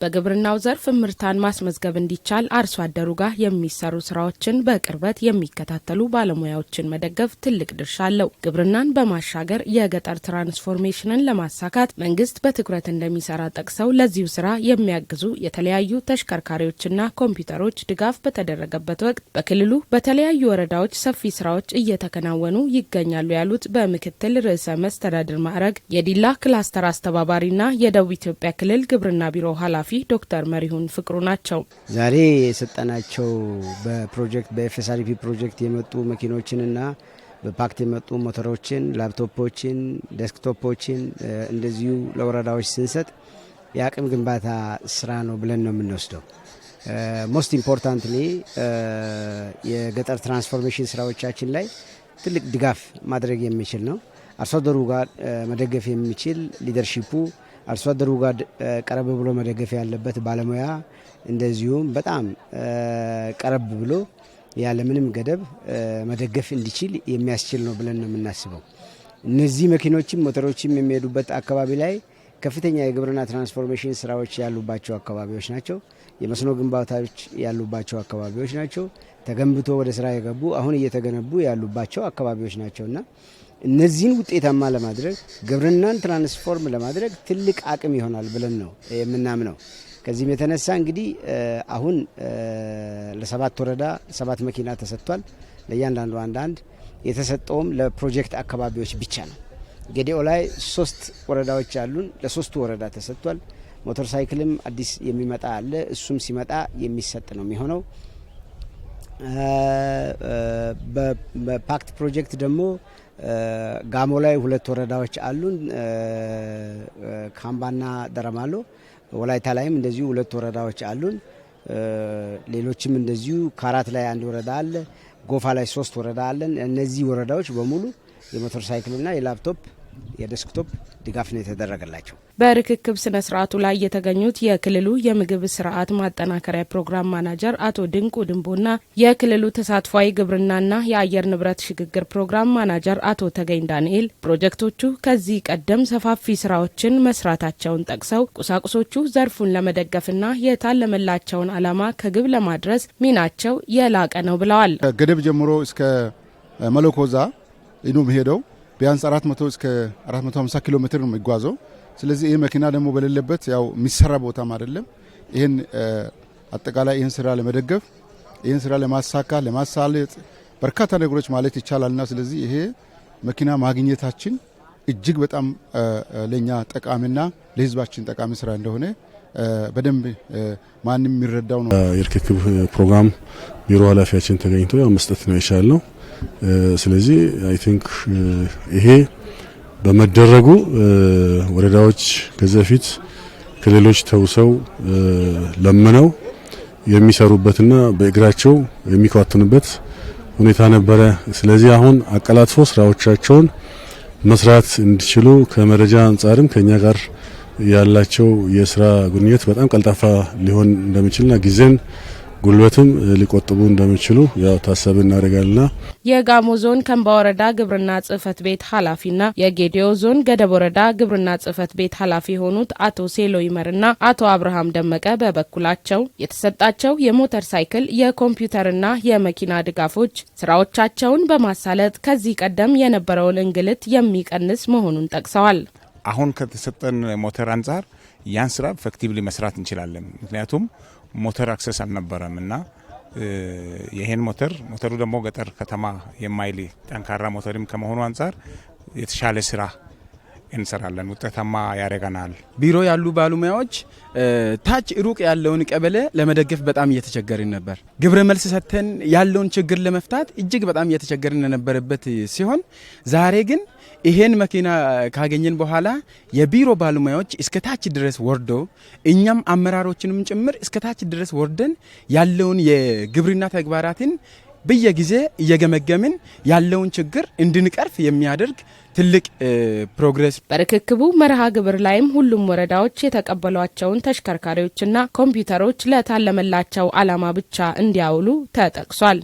በግብርናው ዘርፍ ምርታን ማስመዝገብ እንዲቻል አርሶ አደሩ ጋር የሚሰሩ ስራዎችን በቅርበት የሚከታተሉ ባለሙያዎችን መደገፍ ትልቅ ድርሻ አለው። ግብርናን በማሻገር የገጠር ትራንስፎርሜሽንን ለማሳካት መንግስት በትኩረት እንደሚሰራ ጠቅሰው ለዚሁ ስራ የሚያግዙ የተለያዩ ተሽከርካሪዎችና ኮምፒውተሮች ድጋፍ በተደረገበት ወቅት በክልሉ በተለያዩ ወረዳዎች ሰፊ ስራዎች እየተከናወኑ ይገኛሉ ያሉት በምክትል ርዕሰ መስተዳድር ማዕረግ የዲላ ክላስተር አስተባባሪና የደቡብ ኢትዮጵያ ክልል ግብርና ቢሮ ኃላፊ ዶክተር መሪሁን ፍቅሩ ናቸው። ዛሬ የሰጠናቸው በፕሮጀክት በኤፍኤስአርፒ ፕሮጀክት የመጡ መኪኖችንና በፓክት የመጡ ሞተሮችን፣ ላፕቶፖችን፣ ዴስክቶፖችን እንደዚሁ ለወረዳዎች ስንሰጥ የአቅም ግንባታ ስራ ነው ብለን ነው የምንወስደው። ሞስት ኢምፖርታንትሊ የገጠር ትራንስፎርሜሽን ስራዎቻችን ላይ ትልቅ ድጋፍ ማድረግ የሚችል ነው። አርሶ አደሩ ጋር መደገፍ የሚችል ሊደርሺፑ አርሶ አደሩ ጋር ቀረብ ብሎ መደገፍ ያለበት ባለሙያ እንደዚሁም በጣም ቀረብ ብሎ ያለምንም ገደብ መደገፍ እንዲችል የሚያስችል ነው ብለን ነው የምናስበው። እነዚህ መኪኖችም ሞተሮችም የሚሄዱበት አካባቢ ላይ ከፍተኛ የግብርና ትራንስፎርሜሽን ስራዎች ያሉባቸው አካባቢዎች ናቸው። የመስኖ ግንባታዎች ያሉባቸው አካባቢዎች ናቸው። ተገንብቶ ወደ ስራ የገቡ አሁን እየተገነቡ ያሉባቸው አካባቢዎች ናቸውና እነዚህን ውጤታማ ለማድረግ ግብርናን ትራንስፎርም ለማድረግ ትልቅ አቅም ይሆናል ብለን ነው የምናምነው። ከዚህም የተነሳ እንግዲህ አሁን ለሰባት ወረዳ 7 መኪና ተሰጥቷል። ለእያንዳንዱ አንዳንድ የተሰጠውም ለፕሮጀክት አካባቢዎች ብቻ ነው። ጌዲኦ ላይ 3 ወረዳዎች አሉን። ለሶስቱ ወረዳ ተሰጥቷል። ሞተር ሳይክልም አዲስ የሚመጣ አለ። እሱም ሲመጣ የሚሰጥ ነው የሚሆነው። በፓክት ፕሮጀክት ደግሞ ጋሞ ላይ 2 ወረዳዎች አሉን፣ ካምባና ደረማሎ። ወላይታ ላይም እንደዚሁ 2 ወረዳዎች አሉን። ሌሎችም እንደዚሁ ካራት ላይ 1 ወረዳ አለ፣ ጎፋ ላይ 3 ወረዳ አለን። እነዚህ ወረዳዎች በሙሉ የሞተር ሳይክልና የላፕቶፕ የዴስክቶፕ ድጋፍ ነው የተደረገላቸው። በርክክብ ስነ ስርዓቱ ላይ የተገኙት የክልሉ የምግብ ስርዓት ማጠናከሪያ ፕሮግራም ማናጀር አቶ ድንቁ ድንቦና የክልሉ ተሳትፏዊ ግብርናና የአየር ንብረት ሽግግር ፕሮግራም ማናጀር አቶ ተገኝ ዳንኤል ፕሮጀክቶቹ ከዚህ ቀደም ሰፋፊ ስራዎችን መስራታቸውን ጠቅሰው ቁሳቁሶቹ ዘርፉን ለመደገፍና የታለመላቸውን ዓላማ ከግብ ለማድረስ ሚናቸው የላቀ ነው ብለዋል። ገደብ ጀምሮ እስከ መለኮዛ ኢኑም ሄደው ቢያንስ 400 እስከ 450 ኪሎ ሜትር ነው የሚጓዘው። ስለዚህ ይህ መኪና ደግሞ በሌለበት ያው የሚሰራ ቦታም አይደለም። ይህን አጠቃላይ ይህን ስራ ለመደገፍ ይህን ስራ ለማሳካት ለማሳለጥ በርካታ ነገሮች ማለት ይቻላልና ስለዚህ ይሄ መኪና ማግኘታችን እጅግ በጣም ለኛ ጠቃሚና ለህዝባችን ጠቃሚ ስራ እንደሆነ በደንብ ማንም የሚረዳው ነው። የርክክብ ፕሮግራም ቢሮ ኃላፊያችን ተገኝቶ ያው መስጠት ነው የቻልነው። ስለዚህ አይ ቲንክ ይሄ በመደረጉ ወረዳዎች ከዚህ በፊት ክልሎች ተውሰው ለምነው የሚሰሩበትና በእግራቸው የሚኳትኑበት ሁኔታ ነበረ። ስለዚህ አሁን አቀላጥፎ ስራዎቻቸውን መስራት እንዲችሉ ከመረጃ አንጻርም ከኛ ጋር ያላቸው የስራ ግንኙነት በጣም ቀልጣፋ ሊሆን እንደሚችልና ጊዜን ጉልበትም ሊቆጥቡ እንደሚችሉ ያው ታሳቢ እናደርጋልና የጋሞ ዞን ከምባ ወረዳ ግብርና ጽህፈት ቤት ኃላፊና የጌዲኦ ዞን ገደብ ወረዳ ግብርና ጽህፈት ቤት ኃላፊ የሆኑት አቶ ሴሎ ይመርና አቶ አብርሃም ደመቀ በበኩላቸው የተሰጣቸው የሞተር ሳይክል የኮምፒውተርና የመኪና ድጋፎች ስራዎቻቸውን በማሳለጥ ከዚህ ቀደም የነበረውን እንግልት የሚቀንስ መሆኑን ጠቅሰዋል። አሁን ከተሰጠን ሞተር አንጻር ያን ስራ ኢፌክቲቭሊ መስራት እንችላለን። ምክንያቱም ሞተር አክሰስ አልነበረም እና ይሄን ሞተሩ ደግሞ ገጠር ከተማ የማይል ጠንካራ ሞተርም ከመሆኑ አንጻር የተሻለ ስራ እንሰራለን፣ ውጤታማ ያደርገናል። ቢሮ ያሉ ባለሙያዎች ታች ሩቅ ያለውን ቀበሌ ለመደገፍ በጣም እየተቸገርን ነበር። ግብረ መልስ ሰጥተን ያለውን ችግር ለመፍታት እጅግ በጣም እየተቸገርን የነበረበት ሲሆን ዛሬ ግን ይሄን መኪና ካገኘን በኋላ የቢሮ ባለሙያዎች እስከ ታች ድረስ ወርዶ እኛም አመራሮችንም ጭምር እስከ ታች ድረስ ወርደን ያለውን የግብርና ተግባራትን በየጊዜ እየገመገምን ያለውን ችግር እንድንቀርፍ የሚያደርግ ትልቅ ፕሮግሬስ። በርክክቡ መርሃ ግብር ላይም ሁሉም ወረዳዎች የተቀበሏቸውን ተሽከርካሪዎችና ኮምፒውተሮች ለታለመላቸው ዓላማ ብቻ እንዲያውሉ ተጠቅሷል።